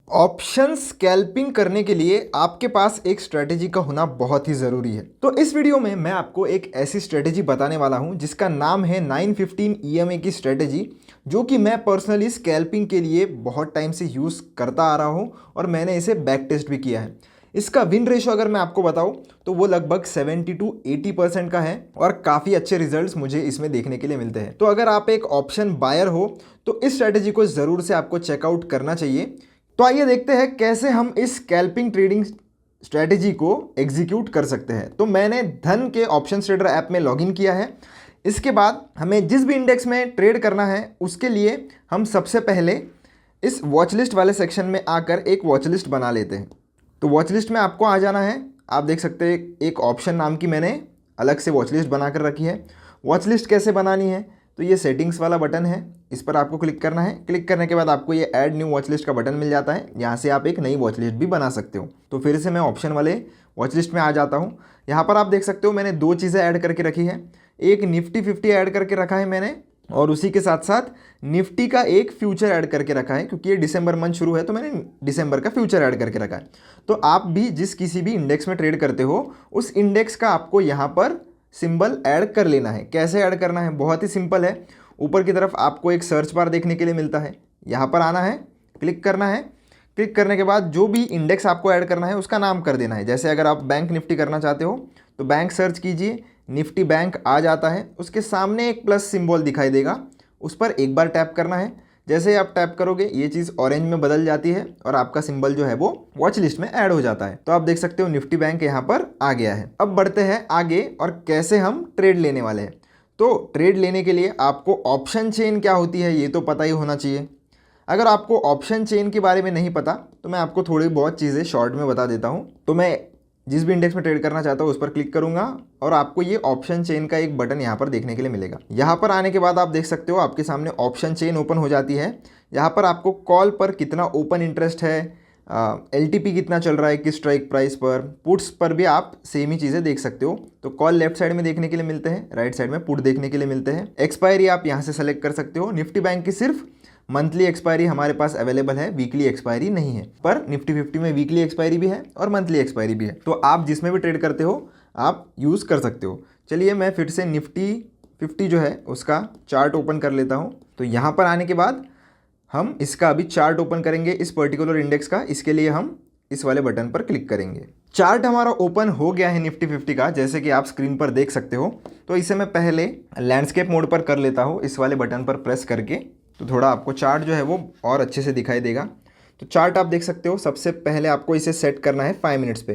Option scalping करने के लिए आपके पास एक स्ट्रेटेजी का होना बहुत ही ज़रूरी है। तो इस वीडियो में मैं आपको एक ऐसी स्ट्रेटेजी बताने वाला हूं जिसका नाम है 915 EMA की स्ट्रेटेजी, जो कि मैं पर्सनली स्कैल्पिंग के लिए बहुत टाइम से यूज़ करता आ रहा हूं और मैंने इसे बैक टेस्ट भी किया है। इसका विन रेशो अगर मैं आपको बताऊं तो वो लगभग 70 to 80% का है और काफ़ी अच्छे रिजल्ट्स मुझे इसमें देखने के लिए मिलते हैं। तो अगर आप एक ऑप्शन बायर हो तो इस स्ट्रेटेजी को ज़रूर से आपको चेकआउट करना चाहिए। तो आइए देखते हैं कैसे हम इस स्कैल्पिंग ट्रेडिंग स्ट्रेटेजी को एग्जीक्यूट कर सकते हैं। तो मैंने धन के ऑप्शन ट्रेडर ऐप में लॉगिन किया है। इसके बाद हमें जिस भी इंडेक्स में ट्रेड करना है उसके लिए हम सबसे पहले इस वॉच लिस्ट वाले सेक्शन में आकर एक वॉच लिस्ट बना लेते हैं। तो वॉच लिस्ट में आपको आ जाना है। आप देख सकते हैं एक ऑप्शन नाम की मैंने अलग से वॉच लिस्ट बना कर रखी है। वॉच लिस्ट कैसे बनानी है, तो ये सेटिंग्स वाला बटन है, इस पर आपको क्लिक करना है। क्लिक करने के बाद आपको ये ऐड न्यू वॉच लिस्ट का बटन मिल जाता है। यहाँ से आप एक नई वॉच लिस्ट भी बना सकते हो। तो फिर से मैं ऑप्शन वाले वॉच लिस्ट में आ जाता हूँ। यहाँ पर आप देख सकते हो मैंने दो चीज़ें ऐड करके रखी है। एक निफ्टी 50 ऐड करके रखा है मैंने, और उसी के साथ साथ निफ्टी का एक फ्यूचर ऐड करके रखा है, क्योंकि ये दिसंबर मंथ शुरू है तो मैंने दिसंबर का फ्यूचर ऐड करके रखा है। तो आप भी जिस किसी भी इंडेक्स में ट्रेड करते हो उस इंडेक्स का आपको यहाँ पर सिंबल ऐड कर लेना है। कैसे ऐड करना है, बहुत ही सिंपल है। ऊपर की तरफ आपको एक सर्च बार देखने के लिए मिलता है, यहाँ पर आना है, क्लिक करना है। क्लिक करने के बाद जो भी इंडेक्स आपको ऐड करना है उसका नाम कर देना है। जैसे अगर आप बैंक निफ्टी करना चाहते हो तो बैंक सर्च कीजिए, निफ्टी बैंक आ जाता है। उसके सामने एक प्लस सिंबल दिखाई देगा, उस पर एक बार टैप करना है। जैसे ही आप टैप करोगे ये चीज़ ऑरेंज में बदल जाती है और आपका सिंबल जो है वो वॉच लिस्ट में ऐड हो जाता है। तो आप देख सकते हो निफ्टी बैंक यहाँ पर आ गया है। अब बढ़ते हैं आगे और कैसे हम ट्रेड लेने वाले हैं। तो ट्रेड लेने के लिए आपको ऑप्शन चेन क्या होती है ये तो पता ही होना चाहिए। अगर आपको ऑप्शन चेन के बारे में नहीं पता तो मैं आपको थोड़ी बहुत चीज़ें शॉर्ट में बता देता हूँ। तो मैं जिस भी इंडेक्स में ट्रेड करना चाहता हूँ उस पर क्लिक करूंगा और आपको ये ऑप्शन चेन का एक बटन यहाँ पर देखने के लिए मिलेगा। यहाँ पर आने के बाद आप देख सकते हो आपके सामने ऑप्शन चेन ओपन हो जाती है। यहाँ पर आपको कॉल पर कितना ओपन इंटरेस्ट है, LTP कितना चल रहा है किस स्ट्राइक प्राइस पर, पुट्स पर भी आप सेम ही चीज़ें देख सकते हो। तो कॉल लेफ्ट साइड में देखने के लिए मिलते हैं, राइट साइड में पुट देखने के लिए मिलते हैं। एक्सपायरी आप यहाँ से सेलेक्ट कर सकते हो। निफ्टी बैंक की सिर्फ मंथली एक्सपायरी हमारे पास अवेलेबल है, वीकली एक्सपायरी नहीं है। पर निफ्टी 50 में वीकली एक्सपायरी भी है और मंथली एक्सपायरी भी है। तो आप जिसमें भी ट्रेड करते हो आप यूज़ कर सकते हो। चलिए मैं फिर से निफ्टी 50 जो है उसका चार्ट ओपन कर लेता हूँ। तो यहाँ पर आने के बाद हम इसका अभी चार्ट ओपन करेंगे इस पर्टिकुलर इंडेक्स का। इसके लिए हम इस वाले बटन पर क्लिक करेंगे। चार्ट हमारा ओपन हो गया है निफ्टी 50 का, जैसे कि आप स्क्रीन पर देख सकते हो। तो इसे मैं पहले लैंडस्केप मोड पर कर लेता हूँ इस वाले बटन पर प्रेस करके, तो थोड़ा आपको चार्ट जो है वो और अच्छे से दिखाई देगा। तो चार्ट आप देख सकते हो। सबसे पहले आपको इसे सेट करना है 5 मिनट्स पे,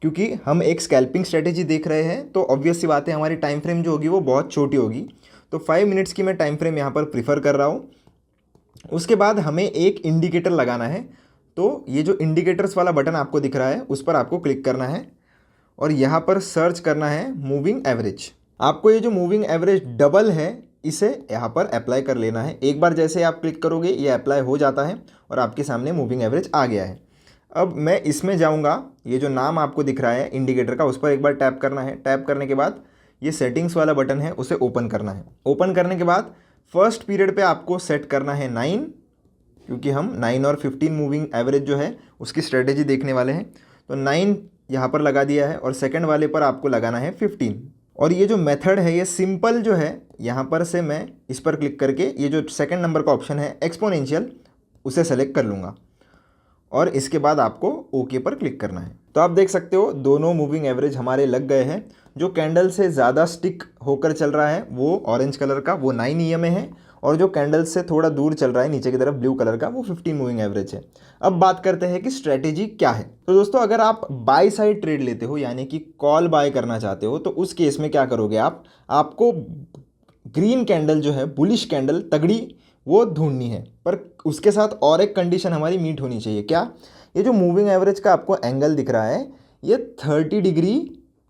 क्योंकि हम एक स्कैल्पिंग स्ट्रेटेजी देख रहे हैं तो ऑब्वियस सी बात है हमारी टाइम फ्रेम जो होगी वो बहुत छोटी होगी। तो 5 मिनट्स की मैं टाइम फ्रेम यहाँ पर प्रीफर कर रहा हूँ। उसके बाद हमें एक इंडिकेटर लगाना है। तो ये जो इंडिकेटर्स वाला बटन आपको दिख रहा है उस पर आपको क्लिक करना है और यहाँ पर सर्च करना है मूविंग एवरेज। आपको ये जो मूविंग एवरेज डबल है इसे यहाँ पर अप्लाई कर लेना है। एक बार जैसे आप क्लिक करोगे ये अप्लाई हो जाता है और आपके सामने मूविंग एवरेज आ गया है। अब मैं इसमें जाऊँगा, ये जो नाम आपको दिख रहा है इंडिकेटर का उस पर एक बार टैप करना है। टैप करने के बाद ये सेटिंग्स वाला बटन है उसे ओपन करना है। ओपन करने के बाद फर्स्ट पीरियड पे आपको सेट करना है 9, क्योंकि हम 9 और 15 मूविंग एवरेज जो है उसकी स्ट्रेटेजी देखने वाले हैं। तो 9 यहाँ पर लगा दिया है और सेकंड वाले पर आपको लगाना है 15। और ये जो मेथड है ये सिंपल जो है, यहाँ पर से मैं इस पर क्लिक करके ये जो सेकंड नंबर का ऑप्शन है एक्सपोनेंशियल उसे सेलेक्ट कर लूँगा और इसके बाद आपको ओके पर क्लिक करना है। तो आप देख सकते हो दोनों मूविंग एवरेज हमारे लग गए हैं। जो कैंडल से ज़्यादा स्टिक होकर चल रहा है वो ऑरेंज कलर का, वो 9 EMA है, और जो कैंडल से थोड़ा दूर चल रहा है नीचे की तरफ ब्लू कलर का, वो 15 मूविंग एवरेज है। अब बात करते हैं कि स्ट्रैटेजी क्या है। तो दोस्तों अगर आप बाय साइड ट्रेड लेते हो यानी कि कॉल बाय करना चाहते हो तो उस केस में क्या करोगे आपको ग्रीन कैंडल जो है, बुलिश कैंडल तगड़ी, वो ढूंढनी है। पर उसके साथ और एक कंडीशन हमारी मीट होनी चाहिए। क्या? ये जो मूविंग एवरेज का आपको एंगल दिख रहा है ये 30 डिग्री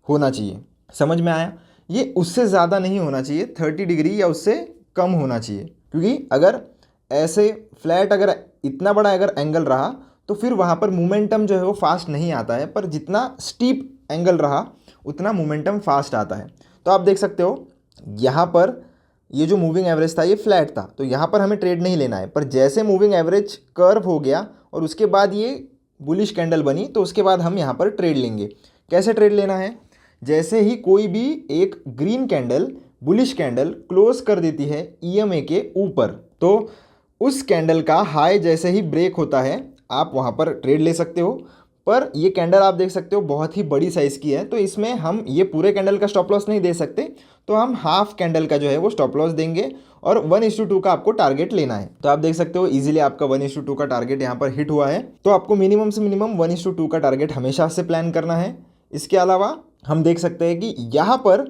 होना चाहिए। समझ में आया? ये उससे ज़्यादा नहीं होना चाहिए, 30 डिग्री या उससे कम होना चाहिए। क्योंकि अगर ऐसे फ्लैट अगर इतना बड़ा अगर एंगल रहा तो फिर वहाँ पर मोमेंटम जो है वो फास्ट नहीं आता है, पर जितना स्टीप एंगल रहा उतना मोमेंटम फास्ट आता है। तो आप देख सकते हो यहाँ पर ये जो मूविंग एवरेज था ये फ्लैट था, तो यहाँ पर हमें ट्रेड नहीं लेना है। पर जैसे मूविंग एवरेज कर्व हो गया और उसके बाद ये बुलिश कैंडल बनी, तो उसके बाद हम यहाँ पर ट्रेड लेंगे। कैसे ट्रेड लेना है? जैसे ही कोई भी एक green candle, bullish candle close कर देती है ईएमए के ऊपर, तो उस कैंडल का हाई जैसे ही ब्रेक होता है आप वहाँ पर ट्रेड ले सकते हो। पर ये कैंडल आप देख सकते हो बहुत ही बड़ी साइज़ की है, तो इसमें हम ये पूरे कैंडल का स्टॉप लॉस नहीं दे सकते, तो हम हाफ कैंडल का जो है वो स्टॉप लॉस देंगे और 1:2 का आपको टारगेट लेना है। तो आप देख सकते हो इजीली आपका 1:2 का टारगेट यहाँ पर हिट हुआ है। तो आपको मिनिमम से मिनिमम 1:2 का टारगेट हमेशा से प्लान करना है। इसके अलावा हम देख सकते हैं कि यहाँ पर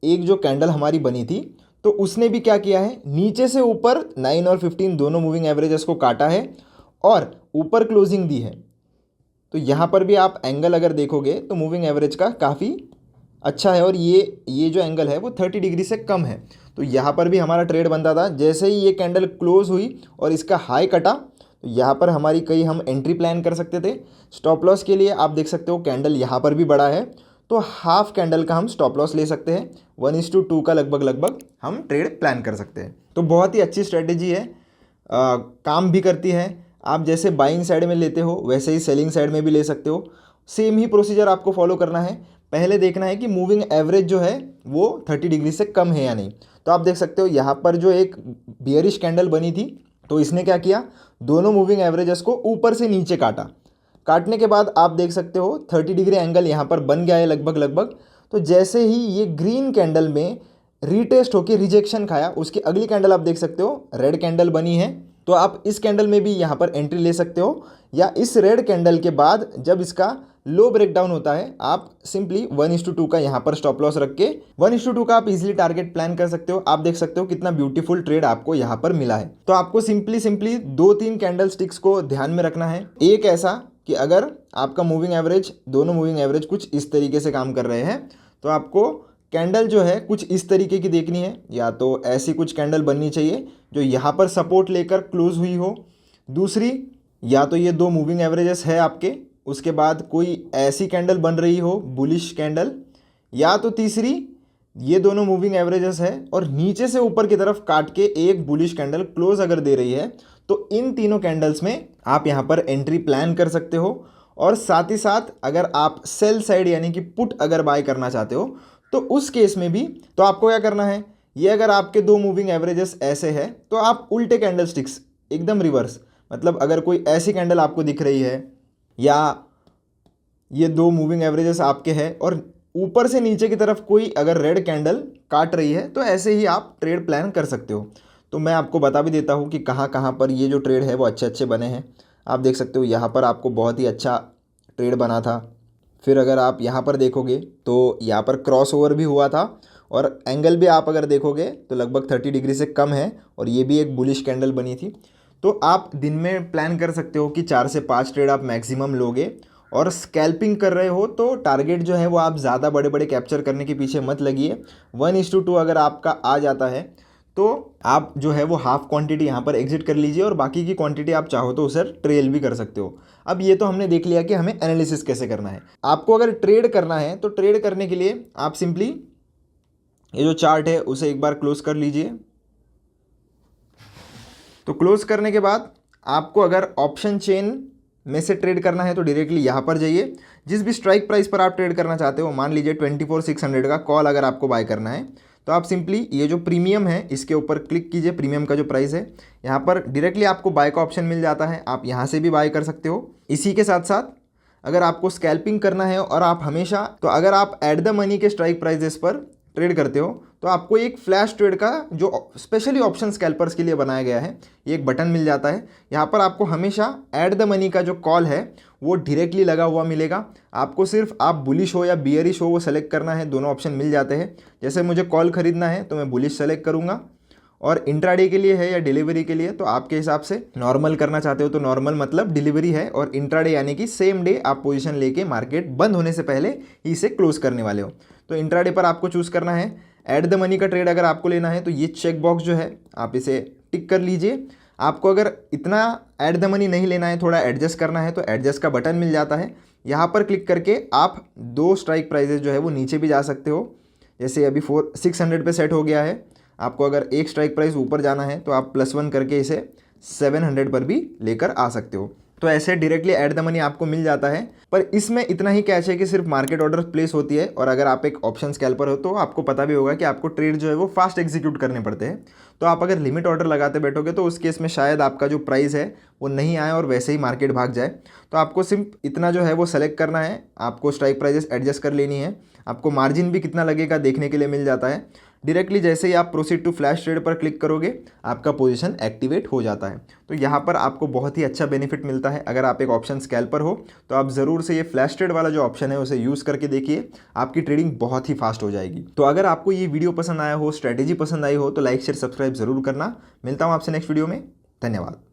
एक जो कैंडल हमारी बनी थी, तो उसने भी क्या किया है, नीचे से ऊपर 9 और 15 दोनों मूविंग एवरेजेस को काटा है और ऊपर क्लोजिंग दी है। तो यहाँ पर भी आप एंगल अगर देखोगे तो मूविंग एवरेज का काफ़ी अच्छा है और ये जो एंगल है वो 30 डिग्री से कम है। तो यहाँ पर भी हमारा ट्रेड बनता था। जैसे ही ये कैंडल क्लोज हुई और इसका हाई कटा, तो यहाँ पर हमारी कई हम एंट्री प्लान कर सकते थे। स्टॉप लॉस के लिए आप देख सकते हो कैंडल यहाँ पर भी बड़ा है, तो हाफ कैंडल का हम स्टॉप लॉस ले सकते हैं। 1:2 का लगभग हम ट्रेड प्लान कर सकते हैं। तो बहुत ही अच्छी स्ट्रेटेजी है, काम भी करती है। आप जैसे बाइंग साइड में लेते हो वैसे ही सेलिंग साइड में भी ले सकते हो। सेम ही प्रोसीजर आपको फॉलो करना है। पहले देखना है कि मूविंग एवरेज जो है वो 30 डिग्री से कम है या नहीं। तो आप देख सकते हो यहाँ पर जो एक बियरिश कैंडल बनी थी, तो इसने क्या किया, दोनों मूविंग एवरेजेस को ऊपर से नीचे काटा। काटने के बाद आप देख सकते हो 30 डिग्री एंगल यहाँ पर बन गया है लगभग। तो जैसे ही ये ग्रीन कैंडल में रीटेस्ट होकर रिजेक्शन खाया, उसकी अगली कैंडल आप देख सकते हो रेड कैंडल बनी है। तो आप इस कैंडल में भी यहाँ पर एंट्री ले सकते हो, या इस रेड कैंडल के बाद जब इसका लो ब्रेकडाउन होता है आप सिंपली 1:2 का यहाँ पर स्टॉप लॉस रख के 1:2 का आप इजीली टारगेट प्लान कर सकते हो। आप देख सकते हो कितना ब्यूटीफुल ट्रेड आपको यहाँ पर मिला है। तो आपको सिंपली 2-3 कैंडल स्टिक्स को ध्यान में रखना है। एक ऐसा कि अगर आपका मूविंग एवरेज, दोनों मूविंग एवरेज कुछ इस तरीके से काम कर रहे हैं, तो आपको कैंडल जो है कुछ इस तरीके की देखनी है, या तो ऐसी कुछ कैंडल बननी चाहिए जो यहाँ पर सपोर्ट लेकर क्लोज हुई हो। दूसरी, या तो ये दो मूविंग एवरेजेस है आपके, उसके बाद कोई ऐसी कैंडल बन रही हो बुलिश कैंडल, या तो तीसरी ये दोनों मूविंग एवरेजेस है और नीचे से ऊपर की तरफ काट के एक बुलिश कैंडल क्लोज अगर दे रही है, तो इन तीनों कैंडल्स में आप यहाँ पर एंट्री प्लान कर सकते हो। और साथ ही साथ अगर आप सेल साइड यानी कि पुट अगर बाय करना चाहते हो, तो उस केस में भी तो आपको क्या करना है, ये अगर आपके दो मूविंग एवरेजेस ऐसे है तो आप उल्टे कैंडल स्टिक्स एकदम रिवर्स, मतलब अगर कोई ऐसी कैंडल आपको दिख रही है या ये दो मूविंग एवरेजेस आपके हैं और ऊपर से नीचे की तरफ कोई अगर रेड कैंडल काट रही है, तो ऐसे ही आप ट्रेड प्लान कर सकते हो। तो मैं आपको बता भी देता हूँ कि कहाँ कहाँ पर ये जो ट्रेड है वो अच्छे बने हैं। आप देख सकते हो यहाँ पर आपको बहुत ही अच्छा ट्रेड बना था। फिर अगर आप यहाँ पर देखोगे तो यहाँ पर क्रॉस ओवर भी हुआ था और एंगल भी आप अगर देखोगे तो लगभग 30 डिग्री से कम है और ये भी एक बुलिश कैंडल बनी थी। तो आप दिन में प्लान कर सकते हो कि 4 से 5 ट्रेड आप मैक्सिमम लोगे। और स्कैल्पिंग कर रहे हो तो टारगेट जो है वो आप ज़्यादा बड़े बड़े कैप्चर करने के पीछे मत लगिए। 1:2 अगर आपका आ जाता है तो आप जो है वो हाफ क्वांटिटी यहाँ पर एग्जिट कर लीजिए और बाकी की क्वांटिटी आप चाहो तो उसे ट्रेल भी कर सकते हो। अब ये तो हमने देख लिया कि हमें एनालिसिस कैसे करना है। आपको अगर ट्रेड करना है तो ट्रेड करने के लिए आप सिंपली ये जो चार्ट है उसे एक बार क्लोज कर लीजिए। तो क्लोज करने के बाद आपको अगर ऑप्शन चेन में से ट्रेड करना है तो डायरेक्टली यहाँ पर जाइए। जिस भी स्ट्राइक प्राइस पर आप ट्रेड करना चाहते हो, मान लीजिए 24,600 का कॉल अगर आपको बाय करना है, तो आप सिंपली ये जो प्रीमियम है इसके ऊपर क्लिक कीजिए। प्रीमियम का जो प्राइस है यहाँ पर डायरेक्टली आपको बाय का ऑप्शन मिल जाता है, आप यहाँ से भी बाय कर सकते हो। इसी के साथ साथ अगर आपको स्कैल्पिंग करना है और आप हमेशा, तो अगर आप एट द मनी के स्ट्राइक प्राइजेस पर ट्रेड करते हो तो आपको एक फ्लैश ट्रेड का जो स्पेशली ऑप्शन स्कैल्पर्स के लिए बनाया गया है ये एक बटन मिल जाता है। यहाँ पर आपको हमेशा एट द मनी का जो कॉल है वो डायरेक्टली लगा हुआ मिलेगा। आपको सिर्फ आप बुलिश हो या बियरिश हो वो सेलेक्ट करना है, दोनों ऑप्शन मिल जाते हैं। जैसे मुझे कॉल खरीदना है तो मैं बुलिश सेलेक्ट करूँगा, और इंट्राडे के लिए है या डिलीवरी के लिए तो आपके हिसाब से नॉर्मल करना चाहते हो तो नॉर्मल मतलब डिलीवरी है, और इंट्राडे यानी कि सेम डे आप पोजीशन लेके मार्केट बंद होने से पहले ही इसे क्लोज करने वाले हो। तो इंट्राडे पर आपको चूज़ करना है। एट द मनी का ट्रेड अगर आपको लेना है तो ये चेक बॉक्स जो है आप इसे टिक कर लीजिए। आपको अगर इतना एट द मनी नहीं लेना है, थोड़ा एडजस्ट करना है, तो एडजस्ट का बटन मिल जाता है। यहाँ पर क्लिक करके आप दो स्ट्राइक प्राइजेस जो है वो नीचे भी जा सकते हो। जैसे अभी 600 पे सेट हो गया है, आपको अगर एक स्ट्राइक प्राइस ऊपर जाना है तो आप +1 करके इसे 700 पर भी लेकर आ सकते हो। तो ऐसे डायरेक्टली एट द मनी आपको मिल जाता है। पर इसमें इतना ही कैच है कि सिर्फ मार्केट ऑर्डर प्लेस होती है, और अगर आप एक ऑप्शन स्कैल्पर हो तो आपको पता भी होगा कि आपको ट्रेड जो है वो फास्ट एग्जीक्यूट करने पड़ते हैं। तो आप अगर लिमिट ऑर्डर लगाते बैठोगे तो उस केस में शायद आपका जो प्राइस है वो नहीं आए और वैसे ही मार्केट भाग जाए। तो आपको सिर्फ इतना जो है वो सेलेक्ट करना है, आपको स्ट्राइक प्राइजेस एडजस्ट कर लेनी है, आपको मार्जिन भी कितना लगेगा देखने के लिए मिल जाता है। डायरेक्टली जैसे ही आप प्रोसीड टू फ्लैश ट्रेड पर क्लिक करोगे आपका पोजीशन एक्टिवेट हो जाता है। तो यहाँ पर आपको बहुत ही अच्छा बेनिफिट मिलता है। अगर आप एक ऑप्शन स्कैल्पर हो तो आप ज़रूर से ये फ्लैश ट्रेड वाला जो ऑप्शन है उसे यूज़ करके देखिए, आपकी ट्रेडिंग बहुत ही फास्ट हो जाएगी। तो अगर आपको ये वीडियो पसंद आया हो, स्ट्रैटेजी पसंद आई हो तो लाइक शेयर सब्सक्राइब जरूर करना। मिलता हूँ आपसे नेक्स्ट वीडियो में। धन्यवाद।